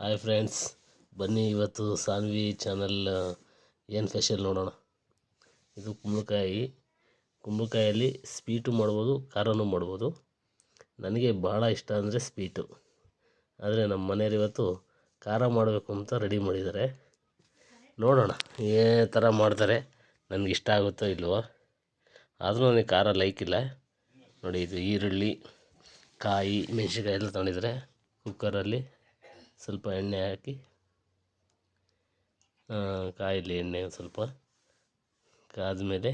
Hi friends, ಬನ್ನಿ ಇವತ್ತು Saanvi channel ಏನು ಸ್ಪೆಷಲ್ ನೋಡೋಣ. ಇದು ಕುಂಬಳಕಾಯಲ್ಲಿ ಸ್ವೀಟು ಮಾಡ್ಬೋದು, ಖಾರನೂ ಮಾಡ್ಬೋದು. ನನಗೆ ಭಾಳ ಇಷ್ಟ ಅಂದರೆ ಸ್ವೀಟು. ಆದರೆ ನಮ್ಮ ಮನೆಯವ್ರು ಇವತ್ತು ಖಾರ ಮಾಡಬೇಕು ಅಂತ ರೆಡಿ ಮಾಡಿದ್ದಾರೆ. ನೋಡೋಣ ಏ ಥರ ಮಾಡ್ತಾರೆ, ನನಗೆ ಇಷ್ಟ ಆಗುತ್ತೋ ಇಲ್ವೋ. ಆದರೂ ನನಗೆ ಖಾರ ಲೈಕ್ ಇಲ್ಲ. ನೋಡಿ, ಇದು ಈರುಳ್ಳಿ, ಕಾಯಿ, ಮೆಣಸಿನ್ಕಾಯಿ ಎಲ್ಲ ತೊಗೊಂಡಿದ್ದಾರೆ. ಕುಕ್ಕರಲ್ಲಿ ಸ್ವಲ್ಪ ಎಣ್ಣೆ ಹಾಕಿ, ಕಾಯಿಲಿ ಎಣ್ಣೆ ಸ್ವಲ್ಪ ಕಾದ್ಮೇಲೆ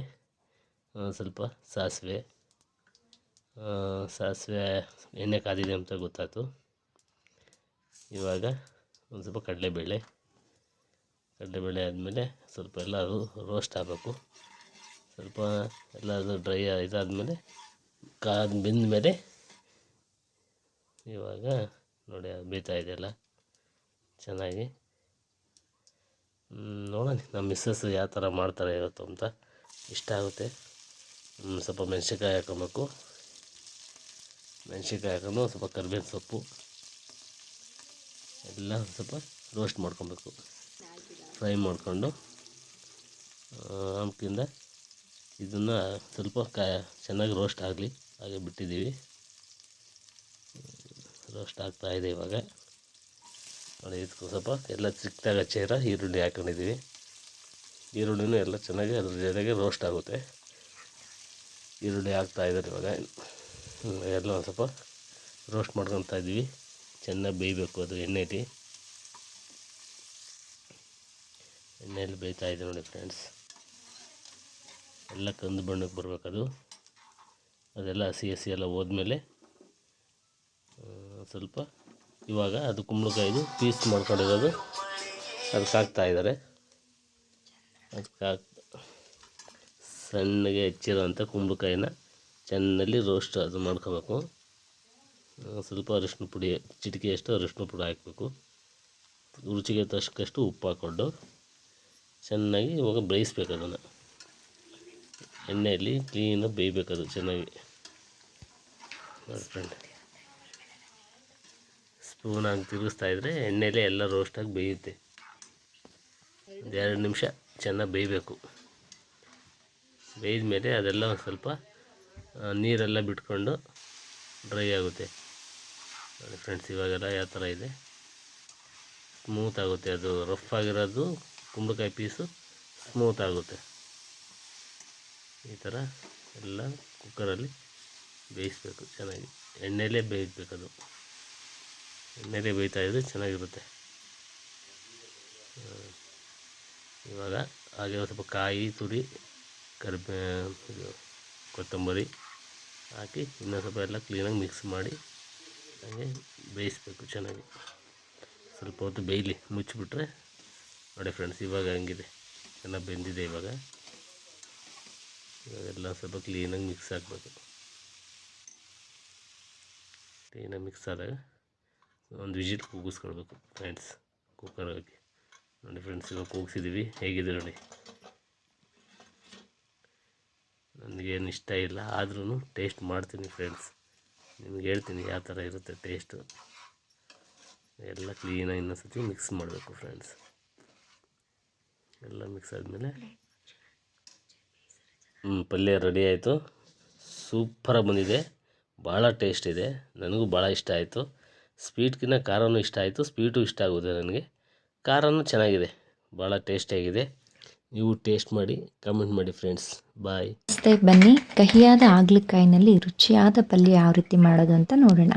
ಸ್ವಲ್ಪ ಸಾಸಿವೆ ಎಣ್ಣೆ ಕಾದಿದೆ ಅಂತ ಗೊತ್ತಾಯ್ತು. ಇವಾಗ ಒಂದು ಸ್ವಲ್ಪ ಕಡಲೆಬೇಳೆ ಆದಮೇಲೆ ಸ್ವಲ್ಪ ಎಲ್ಲ ಅದು ರೋಸ್ಟ್ ಆಗಬೇಕು. ಸ್ವಲ್ಪ ಎಲ್ಲ ಅದು ಡ್ರೈ ಇದಾದಮೇಲೆ ಬೆಂದಮೇಲೆ ಇವಾಗ ನೋಡಿ ಬೇಯ್ತಾ ಇದೆಯಲ್ಲ ಚೆನ್ನಾಗಿ. ನೋಡೋಣ ನಮ್ಮ ಮಿಸ್ಸಸ್ ಯಾವ ಥರ ಮಾಡ್ತಾರೆ ಇವತ್ತು ಅಂತ. ಇಷ್ಟ ಆಗುತ್ತೆ. ಸ್ವಲ್ಪ ಮೆಣಸಿನ್ಕಾಯಿ ಹಾಕೊಬೇಕು. ಮೆಣಸಿನ್ಕಾಯಿ ಹಾಕೊಂಡು ಸ್ವಲ್ಪ ಕರಿಬೇವಿನ ಸೊಪ್ಪು ಎಲ್ಲ ಸ್ವಲ್ಪ ರೋಸ್ಟ್ ಮಾಡ್ಕೊಬೇಕು. ಫ್ರೈ ಮಾಡಿಕೊಂಡು ಆಮ್ಕಿಂದ ಇದನ್ನು ಸ್ವಲ್ಪ ಚೆನ್ನಾಗಿ ರೋಸ್ಟ್ ಆಗಲಿ, ಹಾಗೆ ಬಿಟ್ಟಿದ್ದೀವಿ. ರೋಸ್ಟ್ ಆಗ್ತಾಯಿದೆ ಇವಾಗ. ನೋಡಿ, ಇದಕ್ಕೂ ಸ್ವಲ್ಪ ಎಲ್ಲ ಚಿಕ್ಕದಾಗಿ ಹಚ್ಚಿರ ಈರುಳ್ಳಿ ಹಾಕೊಂಡಿದ್ದೀವಿ. ಈರುಳ್ಳಿನೂ ಎಲ್ಲ ಚೆನ್ನಾಗಿ ಅದ್ರ ಜೊತೆಗೆ ರೋಸ್ಟ್ ಆಗುತ್ತೆ. ಈರುಳ್ಳಿ ಹಾಕ್ತಾಯಿದ್ದಾರೆ ಇವಾಗ. ಎಲ್ಲ ಒಂದು ಸ್ವಲ್ಪ ರೋಸ್ಟ್ ಮಾಡ್ಕೊತಾ ಇದ್ದೀವಿ. ಚೆನ್ನಾಗಿ ಬೇಯಬೇಕು ಅದು ಎಣ್ಣೆಯಲ್ಲಿ ಬೇಯ್ತಾ ಇದೆ ನೋಡಿ ಫ್ರೆಂಡ್ಸ್. ಎಲ್ಲ ಕಂದು ಬಣ್ಣಕ್ಕೆ ಬರಬೇಕದು. ಅದೆಲ್ಲ ಹಸಿ ಎಲ್ಲ ಹೋದ್ಮೇಲೆ ಸ್ವಲ್ಪ ಇವಾಗ ಅದು ಕುಂಬಳಕಾಯಿದು ಪೀಸ್ ಮಾಡ್ಕೊಂಡಿರೋದು ಅದಕ್ಕೆ ಹಾಕ್ತಾಯಿದ್ದಾರೆ. ಅದಕ್ಕೆ ಸಣ್ಣಗೆ ಹೆಚ್ಚಿರೋಂಥ ಕುಂಬಳಕಾಯಿನ ಚೆನ್ನಾಗಿ ರೋಸ್ಟ್ ಅದು ಮಾಡ್ಕೋಬೇಕು. ಸ್ವಲ್ಪ ಅರಿಶಿನ ಪುಡಿ, ಚಿಟಿಕೆಯಷ್ಟು ಅರಿಶಿನ ಪುಡಿ ಹಾಕಬೇಕು. ರುಚಿಗೆ ತಕ್ಕಷ್ಟು ಉಪ್ಪು ಹಾಕ್ಕೊಂಡು ಚೆನ್ನಾಗಿ ಇವಾಗ ಬೇಯಿಸ್ಬೇಕು. ಅದನ್ನು ಎಣ್ಣೆಯಲ್ಲಿ ಕ್ಲೀನಾಗಿ ಬೇಯಬೇಕದು ಚೆನ್ನಾಗಿ. ನೋಡಿ ಫ್ರೆಂಡ್, ಸ್ಪೂನ್ ಹಾಕಿ ತಿರುಗಿಸ್ತಾಯಿದ್ರೆ ಎಣ್ಣೆಲೇ ಎಲ್ಲ ರೋಸ್ಟಾಗಿ ಬೇಯುತ್ತೆ. ಒಂದು 2 ನಿಮಿಷ ಚೆನ್ನಾಗಿ ಬೇಯಬೇಕು. ಬೇಯ್ದ ಮೇಲೆ ಅದೆಲ್ಲ ಒಂದು ಸ್ವಲ್ಪ ನೀರೆಲ್ಲ ಬಿಟ್ಕೊಂಡು ಡ್ರೈ ಆಗುತ್ತೆ. ನೋಡಿ ಫ್ರೆಂಡ್ಸ್, ಇವಾಗೆಲ್ಲ ಯಾವ ಥರ ಇದೆ, ಸ್ಮೂತ್ ಆಗುತ್ತೆ. ಅದು ರಫ್ ಆಗಿರೋದು ಕುಂಬಳಕಾಯಿ ಪೀಸು ಸ್ಮೂತ್ ಆಗುತ್ತೆ. ಈ ಥರ ಎಲ್ಲ ಕುಕ್ಕರಲ್ಲಿ ಬೇಯಿಸ್ಬೇಕು ಚೆನ್ನಾಗಿ. ಎಣ್ಣೆಲೇ ಬೇಯಿಸ್ಬೇಕದು. ಎಣ್ಣೆಲೇ ಬೇಯ್ತಾಯಿದ್ರೆ ಚೆನ್ನಾಗಿರುತ್ತೆ. ಇವಾಗ ಹಾಗೆ ಸ್ವಲ್ಪ ಕಾಯಿ ತುರಿ, ಇದು ಕೊತ್ತಂಬರಿ ಹಾಕಿ ಇನ್ನೂ ಸ್ವಲ್ಪ ಎಲ್ಲ ಕ್ಲೀನಾಗಿ ಮಿಕ್ಸ್ ಮಾಡಿ ಹಾಗೆ ಬೇಯಿಸ್ಬೇಕು ಚೆನ್ನಾಗಿ. ಸ್ವಲ್ಪ ಹೊತ್ತು ಬೇಯಲಿ, ಮುಚ್ಚಿಬಿಟ್ರೆ. ನೋಡಿ ಫ್ರೆಂಡ್ಸ್, ಇವಾಗ ಹಂಗಿದೆ, ಚೆನ್ನಾಗಿ ಬೆಂದಿದೆ. ಇವಾಗೆಲ್ಲ ಸ್ವಲ್ಪ ಕ್ಲೀನಾಗಿ ಮಿಕ್ಸ್ ಹಾಕಬೇಕು. ಕ್ಲೀನಾಗಿ ಮಿಕ್ಸ್ ಆದಾಗ ಒಂದು ವಿಜಿಲ್ ಕೂಗಿಸ್ಕೊಳ್ಬೇಕು ಫ್ರೆಂಡ್ಸ್, ಕುಕ್ಕರ್ ಹಾಕಿ. ನೋಡಿ ಫ್ರೆಂಡ್ಸ್, ಇವಾಗ ಕೂಗಿಸಿದ್ದೀವಿ. ಹೇಗಿದೆ ನೋಡಿ. ನನಗೇನು ಇಷ್ಟ ಇಲ್ಲ, ಆದ್ರೂ ಟೇಸ್ಟ್ ಮಾಡ್ತೀನಿ ಫ್ರೆಂಡ್ಸ್. ನಿಮ್ಗೆ ಹೇಳ್ತೀನಿ ಯಾವ ಥರ ಇರುತ್ತೆ ಟೇಸ್ಟು. ಎಲ್ಲ ಕ್ಲೀನಾಗಿ ಇನ್ನೊಂದು ಸತಿ ಮಿಕ್ಸ್ ಮಾಡಬೇಕು ಫ್ರೆಂಡ್ಸ್. ಎಲ್ಲ ಮಿಕ್ಸ್ ಆದಮೇಲೆ ಪಲ್ಯ ರೆಡಿ ಆಯಿತು. ಸೂಪರಾಗಿ ಬಂದಿದೆ, ಭಾಳ ಟೇಸ್ಟ್ ಇದೆ. ನನಗೂ ಭಾಳ ಇಷ್ಟ ಆಯಿತು. ಸ್ವೀಟ್ಗಿಂತ ಖಾರನೂ ಇಷ್ಟ ಆಯಿತು. ಸ್ವೀಟು ಇಷ್ಟ ಆಗುತ್ತೆ ನನಗೆ. ಖಾರನೂ ಚೆನ್ನಾಗಿದೆ, ಭಾಳ ಟೇಸ್ಟಿಯಾಗಿದೆ. ನೀವು ಟೇಸ್ಟ್ ಮಾಡಿ ಕಮೆಂಟ್ ಮಾಡಿ ಫ್ರೆಂಡ್ಸ್. ಬಾಯ್. ಬನ್ನಿ, ಕಹಿಯಾದ ಹಾಗಲಕಾಯಿನಲ್ಲಿ ರುಚಿಯಾದ ಪಲ್ಯ ಯಾವ ರೀತಿ ಮಾಡೋದು ಅಂತ ನೋಡೋಣ.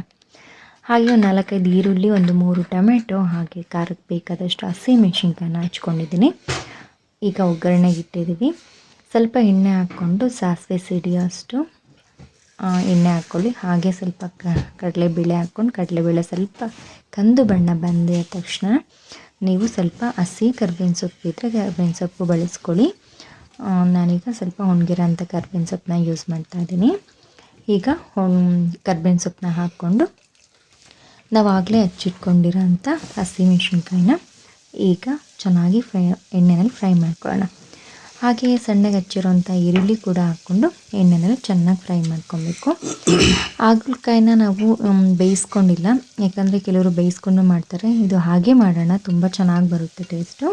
ಹಾಗೆ ಒಂದು 4-5 ಈರುಳ್ಳಿ, ಒಂದು 3 ಟೊಮೆಟೊ, ಹಾಗೆ ಖಾರಕ್ಕೆ ಬೇಕಾದಷ್ಟು ಹಸಿಮೆಣ್ಸಿನ್ಕಾಯಿನ ಹಚ್ಕೊಂಡಿದ್ದೀನಿ. ಈಗ ಒಗ್ಗರಣೆಗೆ ಇಟ್ಟಿದ್ದೀವಿ. ಸ್ವಲ್ಪ ಎಣ್ಣೆ ಹಾಕ್ಕೊಂಡು ಸಾಸಿವೆ ಸಿಡಿಯೋಷ್ಟು ಎಣ್ಣೆ ಹಾಕ್ಕೊಳ್ಳಿ. ಹಾಗೆ ಸ್ವಲ್ಪ ಕಡಲೆಬೇಳೆ ಹಾಕ್ಕೊಂಡು, ಕಡಲೆಬೇಳೆ ಸ್ವಲ್ಪ ಕಂದು ಬಣ್ಣ ಬಂದ ತಕ್ಷಣ ನೀವು ಸ್ವಲ್ಪ ಹಸಿ ಕರ್ಬೇವಿನ ಸೊಪ್ಪು ಇದ್ದರೆ ಕರ್ಬೇವಿನ ಸೊಪ್ಪು ಬಳಸ್ಕೊಳ್ಳಿ. ನಾನೀಗ ಸ್ವಲ್ಪ ಒಣಗಿರೋಂಥ ಕರ್ಬೇವಿನ ಸೊಪ್ಪನ್ನ ಯೂಸ್ ಮಾಡ್ತಾಯಿದ್ದೀನಿ. ಈಗ ಕರ್ಬೇವಿನ ಸೊಪ್ಪನ್ನ ಹಾಕ್ಕೊಂಡು ನಾವು ಆಗಲೇ ಹಚ್ಚಿಟ್ಕೊಂಡಿರೋಂಥ ಹಸಿಮೆಣ್ಸಿನ್ಕಾಯಿನ ಈಗ ಚೆನ್ನಾಗಿ ಎಣ್ಣೆಯಲ್ಲಿ ಫ್ರೈ ಮಾಡ್ಕೊಳ್ಳೋಣ. ಹಾಗೆಯೇ ಸಣ್ಣಗೆ ಹಚ್ಚಿರೋಂಥ ಈರುಳ್ಳಿ ಕೂಡ ಹಾಕ್ಕೊಂಡು ಎಣ್ಣೆನಲ್ಲಿ ಚೆನ್ನಾಗಿ ಫ್ರೈ ಮಾಡ್ಕೊಬೇಕು. ಹಾಗಲಕಾಯಿನ ನಾವು ಬೇಯಿಸ್ಕೊಂಡಿಲ್ಲ, ಯಾಕಂದರೆ ಕೆಲವರು ಬೇಯಿಸ್ಕೊಂಡು ಮಾಡ್ತಾರೆ. ಇದು ಹಾಗೆ ಮಾಡೋಣ, ತುಂಬ ಚೆನ್ನಾಗಿ ಬರುತ್ತೆ ಟೇಸ್ಟು.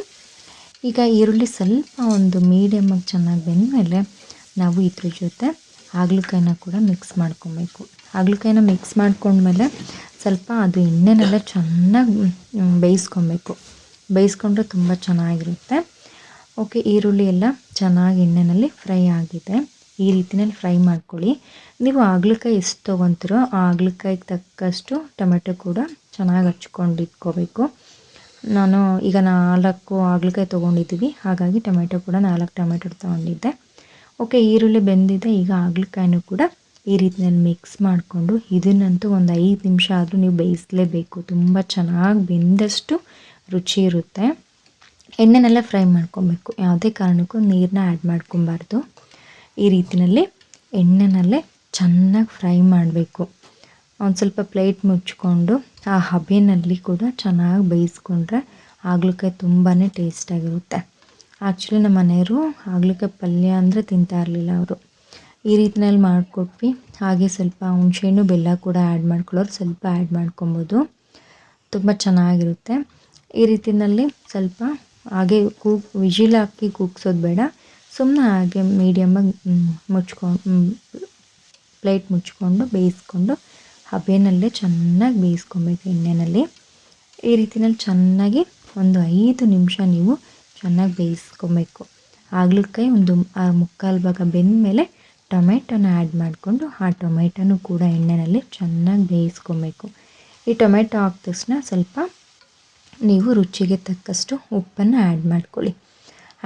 ಈಗ ಈರುಳ್ಳಿ ಸ್ವಲ್ಪ ಒಂದು ಮೀಡಿಯಮ್ಮಾಗಿ ಚೆನ್ನಾಗಿ ಬೆಂದಮೇಲೆ ನಾವು ಇದ್ರ ಜೊತೆ ಹಾಗಲಕಾಯಿನ ಕೂಡ ಮಿಕ್ಸ್ ಮಾಡ್ಕೊಬೇಕು. ಹಾಗಲಕಾಯಿನ ಮಿಕ್ಸ್ ಮಾಡ್ಕೊಂಡ್ಮೇಲೆ ಸ್ವಲ್ಪ ಅದು ಎಣ್ಣೆನೆಲ್ಲ ಚೆನ್ನಾಗಿ ಬೇಯಿಸ್ಕೊಂಡ್ರೆ ತುಂಬ ಚೆನ್ನಾಗಿರುತ್ತೆ. ಓಕೆ, ಈರುಳ್ಳಿ ಎಲ್ಲ ಚೆನ್ನಾಗಿ ಎಣ್ಣೆಯಲ್ಲಿ ಫ್ರೈ ಆಗಿದೆ. ಈ ರೀತಿಯಲ್ಲಿ ಫ್ರೈ ಮಾಡ್ಕೊಳ್ಳಿ. ನೀವು ಹಾಗಲಕಾಯಿ ಎಷ್ಟು ತೊಗೊತೀರೋ ಆ ಹಾಗಲಕಾಯಿಗೆ ತಕ್ಕಷ್ಟು ಟೊಮೆಟೊ ಕೂಡ ಚೆನ್ನಾಗಿ ಹಚ್ಕೊಂಡು ಇಟ್ಕೋಬೇಕು. ನಾನು ಈಗ 4 ಹಾಗಲಕಾಯಿ ತೊಗೊಂಡಿದ್ದೀವಿ, ಹಾಗಾಗಿ ಟೊಮೆಟೊ ಕೂಡ 4 ಟೊಮೆಟೊ ತೊಗೊಂಡಿದ್ದೆ. ಓಕೆ, ಈರುಳ್ಳಿ ಬೆಂದಿದೆ. ಈಗ ಹಾಗಲಕಾಯಿನೂ ಕೂಡ ಈ ರೀತಿಯಲ್ಲಿ ಮಿಕ್ಸ್ ಮಾಡಿಕೊಂಡು ಇದನ್ನಂತೂ ಒಂದು 5 ನಿಮಿಷ ಆದರೂ ನೀವು ಬೇಯಿಸಲೇಬೇಕು. ತುಂಬ ಚೆನ್ನಾಗಿ ಬೆಂದಷ್ಟು ರುಚಿ ಇರುತ್ತೆ. ಎಣ್ಣೆನೆಲ್ಲ ಫ್ರೈ ಮಾಡ್ಕೊಬೇಕು, ಯಾವುದೇ ಕಾರಣಕ್ಕೂ ನೀರನ್ನ ಆ್ಯಡ್ ಮಾಡ್ಕೊಬಾರ್ದು. ಈ ರೀತಿಯಲ್ಲಿ ಎಣ್ಣೆನಲ್ಲೇ ಚೆನ್ನಾಗಿ ಫ್ರೈ ಮಾಡಬೇಕು. ಒಂದು ಸ್ವಲ್ಪ ಪ್ಲೇಟ್ ಮುಚ್ಕೊಂಡು ಆ ಹಬೆಯಲ್ಲಿ ಕೂಡ ಚೆನ್ನಾಗಿ ಬೇಯಿಸ್ಕೊಂಡ್ರೆ ಹಾಗಲಕಾಯಿ ತುಂಬಾ ಟೇಸ್ಟಾಗಿರುತ್ತೆ. ಆ್ಯಕ್ಚುಲಿ ನಮ್ಮ ಮನೆಯವರು ಹಾಗಲಕಾಯಿ ಪಲ್ಯ ಅಂದರೆ ತಿಂತಾ ಇರಲಿಲ್ಲ ಅವರು. ಈ ರೀತಿಯಲ್ಲಿ ಮಾಡಿಕೊಟ್ವಿ. ಹಾಗೆ ಸ್ವಲ್ಪ ಹುಣಸೆಹಣ್ಣು ಬೆಲ್ಲ ಕೂಡ ಆ್ಯಡ್ ಮಾಡ್ಕೊಳ್ಳೋರು ಸ್ವಲ್ಪ ಆ್ಯಡ್ ಮಾಡ್ಕೊಬೋದು, ತುಂಬ ಚೆನ್ನಾಗಿರುತ್ತೆ. ಈ ರೀತಿಯಲ್ಲಿ ಸ್ವಲ್ಪ ಹಾಗೆ ವಿಜಿಲ್ ಹಾಕಿ ಕೂಗ್ಸೋದು ಬೇಡ, ಸುಮ್ಮನೆ ಹಾಗೆ ಮೀಡಿಯಮ್ಮಾಗಿ ಪ್ಲೇಟ್ ಮುಚ್ಕೊಂಡು ಬೇಯಿಸ್ಕೊಂಡು ಹಬೆನಲ್ಲೇ ಚೆನ್ನಾಗಿ ಬೇಯಿಸ್ಕೊಬೇಕು ಎಣ್ಣೆಯಲ್ಲಿ. ಈ ರೀತಿಯಲ್ಲಿ ಚೆನ್ನಾಗಿ ಒಂದು 5 ನಿಮಿಷ ನೀವು ಚೆನ್ನಾಗಿ ಬೇಯಿಸ್ಕೊಬೇಕು. ಹಾಗಲಕಾಯಿ ಒಂದು 3/4 ಭಾಗ ಬೆಂದ ಮೇಲೆ ಟೊಮೆಟೊನ ಆ್ಯಡ್ ಮಾಡಿಕೊಂಡು ಆ ಟೊಮೆಟೊನೂ ಕೂಡ ಎಣ್ಣೆಯಲ್ಲಿ ಚೆನ್ನಾಗಿ ಬೇಯಿಸ್ಕೊಬೇಕು. ಈ ಟೊಮೆಟೊ ಹಾಕಿದ ತಕ್ಷಣ ಸ್ವಲ್ಪ ನೀವು ರುಚಿಗೆ ತಕ್ಕಷ್ಟು ಉಪ್ಪನ್ನು ಆ್ಯಡ್ ಮಾಡ್ಕೊಳ್ಳಿ.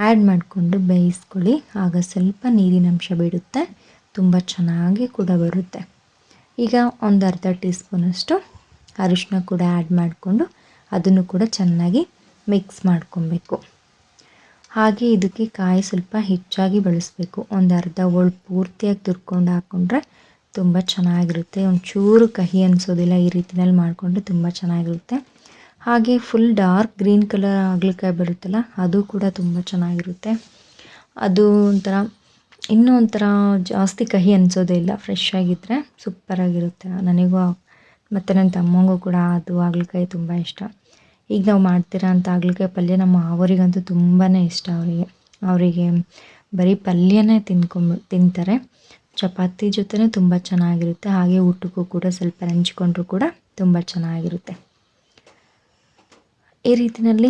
ಆ್ಯಡ್ ಮಾಡಿಕೊಂಡು ಬೇಯಿಸ್ಕೊಳ್ಳಿ. ಆಗ ಸ್ವಲ್ಪ ನೀರಿನಂಶ ಬಿಡುತ್ತೆ, ತುಂಬ ಚೆನ್ನಾಗಿ ಕೂಡ ಬರುತ್ತೆ. ಈಗ ಒಂದು ಅರ್ಧ ಟೀ ಸ್ಪೂನಷ್ಟು ಅರಿಶಿನ ಕೂಡ ಆ್ಯಡ್ ಮಾಡಿಕೊಂಡು ಅದನ್ನು ಕೂಡ ಚೆನ್ನಾಗಿ ಮಿಕ್ಸ್ ಮಾಡ್ಕೊಬೇಕು. ಹಾಗೆ ಇದಕ್ಕೆ ಕಾಯಿ ಸ್ವಲ್ಪ ಹೆಚ್ಚಾಗಿ ಬಳಸಬೇಕು. ಒಂದು ಅರ್ಧ ಹೋಳು ಪೂರ್ತಿಯಾಗಿ ತುರ್ಕೊಂಡು ಹಾಕ್ಕೊಂಡ್ರೆ ತುಂಬ ಚೆನ್ನಾಗಿರುತ್ತೆ. ಒಂಚೂರು ಕಹಿ ಅನಿಸೋದಿಲ್ಲ. ಈ ರೀತಿಯಲ್ಲಿ ಮಾಡಿಕೊಂಡ್ರೆ ತುಂಬ ಚೆನ್ನಾಗಿರುತ್ತೆ. ಹಾಗೆ ಫುಲ್ ಡಾರ್ಕ್ ಗ್ರೀನ್ ಕಲರ್ ಹಾಗಲಕಾಯಿ ಬರುತ್ತಲ್ಲ, ಅದು ಕೂಡ ತುಂಬ ಚೆನ್ನಾಗಿರುತ್ತೆ. ಅದು ಇನ್ನೂ ಒಂಥರ ಜಾಸ್ತಿ ಕಹಿ ಅನಿಸೋದೇ ಇಲ್ಲ. ಫ್ರೆಶ್ ಆಗಿದ್ದರೆ ಸೂಪರಾಗಿರುತ್ತೆ. ನನಗೂ ಮತ್ತು ನನ್ನ ತಮ್ಮಂಗೂ ಕೂಡ ಅದು ಹಾಗಲಕಾಯಿ ತುಂಬ ಇಷ್ಟ. ಈಗ ನಾವು ಮಾಡ್ತಿರೋ ಅಂಥ ಹಾಗಲಕಾಯಿ ಪಲ್ಯ ನಮ್ಮ ಮಾವರಿಗಂತೂ ತುಂಬಾ ಇಷ್ಟ. ಅವರಿಗೆ ಬರೀ ಪಲ್ಯನೇ ತಿಂತಾರೆ. ಚಪಾತಿ ಜೊತೆನೂ ತುಂಬ ಚೆನ್ನಾಗಿರುತ್ತೆ. ಹಾಗೆ ಊಟಕ್ಕೂ ಕೂಡ ಸ್ವಲ್ಪ ನೆಂಚ್ಕೊಂಡ್ರೂ ಕೂಡ ತುಂಬ ಚೆನ್ನಾಗಿರುತ್ತೆ. ಈ ರೀತಿಯಲ್ಲಿ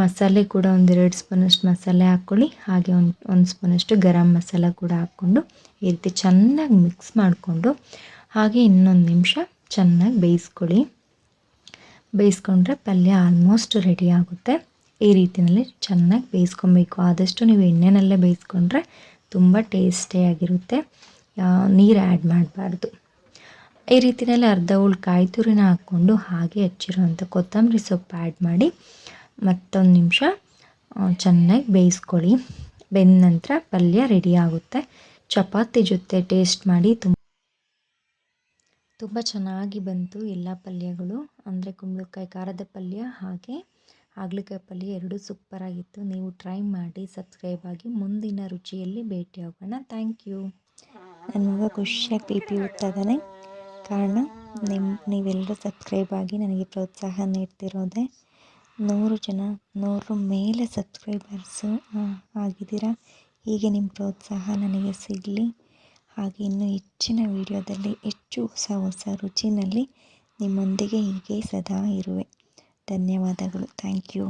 ಮಸಾಲೆ ಕೂಡ 1-2 ಸ್ಪೂನಷ್ಟು ಮಸಾಲೆ ಹಾಕ್ಕೊಳ್ಳಿ. ಹಾಗೆ ಒಂದು ಸ್ಪೂನಷ್ಟು ಗರಂ ಮಸಾಲ ಕೂಡ ಹಾಕ್ಕೊಂಡು ಈ ರೀತಿ ಚೆನ್ನಾಗಿ ಮಿಕ್ಸ್ ಮಾಡಿಕೊಂಡು ಹಾಗೆ ಇನ್ನೊಂದು ನಿಮಿಷ ಚೆನ್ನಾಗಿ ಬೇಯಿಸ್ಕೊಂಡ್ರೆ ಪಲ್ಯ ಆಲ್ಮೋಸ್ಟ್ ರೆಡಿ ಆಗುತ್ತೆ. ಈ ರೀತಿಯಲ್ಲಿ ಚೆನ್ನಾಗಿ ಬೇಯಿಸ್ಕೊಬೇಕು. ಆದಷ್ಟು ನೀವು ಎಣ್ಣೆನಲ್ಲೇ ಬೇಯಿಸ್ಕೊಂಡ್ರೆ ತುಂಬ ಟೇಸ್ಟಿಯಾಗಿರುತ್ತೆ. ನೀರು ಆ್ಯಡ್ ಮಾಡಬಾರ್ದು. ಈ ರೀತಿಯಲ್ಲಿ ಅರ್ಧ ಹೋಳು ಕಾಯಿ ತುರಿನ ಹಾಕ್ಕೊಂಡು ಹಾಗೆ ಹಚ್ಚಿರೋಂಥ ಕೊತ್ತಂಬರಿ ಸೊಪ್ಪು ಆ್ಯಡ್ ಮಾಡಿ ಮತ್ತೊಂದು ನಿಮಿಷ ಚೆನ್ನಾಗಿ ಬೇಯಿಸ್ಕೊಳ್ಳಿ. ಬೆಂದ ನಂತರ ಪಲ್ಯ ರೆಡಿ ಆಗುತ್ತೆ. ಚಪಾತಿ ಜೊತೆ ಟೇಸ್ಟ್ ಮಾಡಿ ತುಂಬ ಚೆನ್ನಾಗಿ ಬಂತು ಎಲ್ಲ ಪಲ್ಯಗಳು. ಅಂದರೆ ಕುಂಬಳಕಾಯಿ ಖಾರದ ಪಲ್ಯ ಹಾಗೆ ಹಾಗಲಕಾಯಿ ಪಲ್ಯ ಎರಡೂ ಸೂಪರಾಗಿತ್ತು. ನೀವು ಟ್ರೈ ಮಾಡಿ, ಸಬ್ಸ್ಕ್ರೈಬ್ ಆಗಿ. ಮುಂದಿನ ರುಚಿಯಲ್ಲಿ ಭೇಟಿಯಾಗೋಣ. Thank you. ನನ್ನ ಮಗ ಖುಷಿಯಾಗಿ ಪಿ ಓದ್ತಾ ಇದ್ದಾನೆ. ಕಾರಣ ನೀವೆಲ್ಲರೂ ಸಬ್ಸ್ಕ್ರೈಬ್ ಆಗಿ ನನಗೆ ಪ್ರೋತ್ಸಾಹ ನೀಡ್ತಿರೋದೆ. 100 ಮೇಲೆ ಸಬ್ಸ್ಕ್ರೈಬರ್ಸು ಆಗಿದ್ದೀರಾ. ಹೀಗೆ ನಿಮ್ಮ ಪ್ರೋತ್ಸಾಹ ನನಗೆ ಸಿಗಲಿ. ಹಾಗೆ ಇನ್ನೂ ಹೆಚ್ಚಿನ ವೀಡಿಯೋದಲ್ಲಿ ಹೆಚ್ಚು ಹೊಸ ರುಚಿನಲ್ಲಿ ನಿಮ್ಮೊಂದಿಗೆ ಹೀಗೆ ಸದಾ ಇರುವೆ. ಧನ್ಯವಾದಗಳು. Thank you.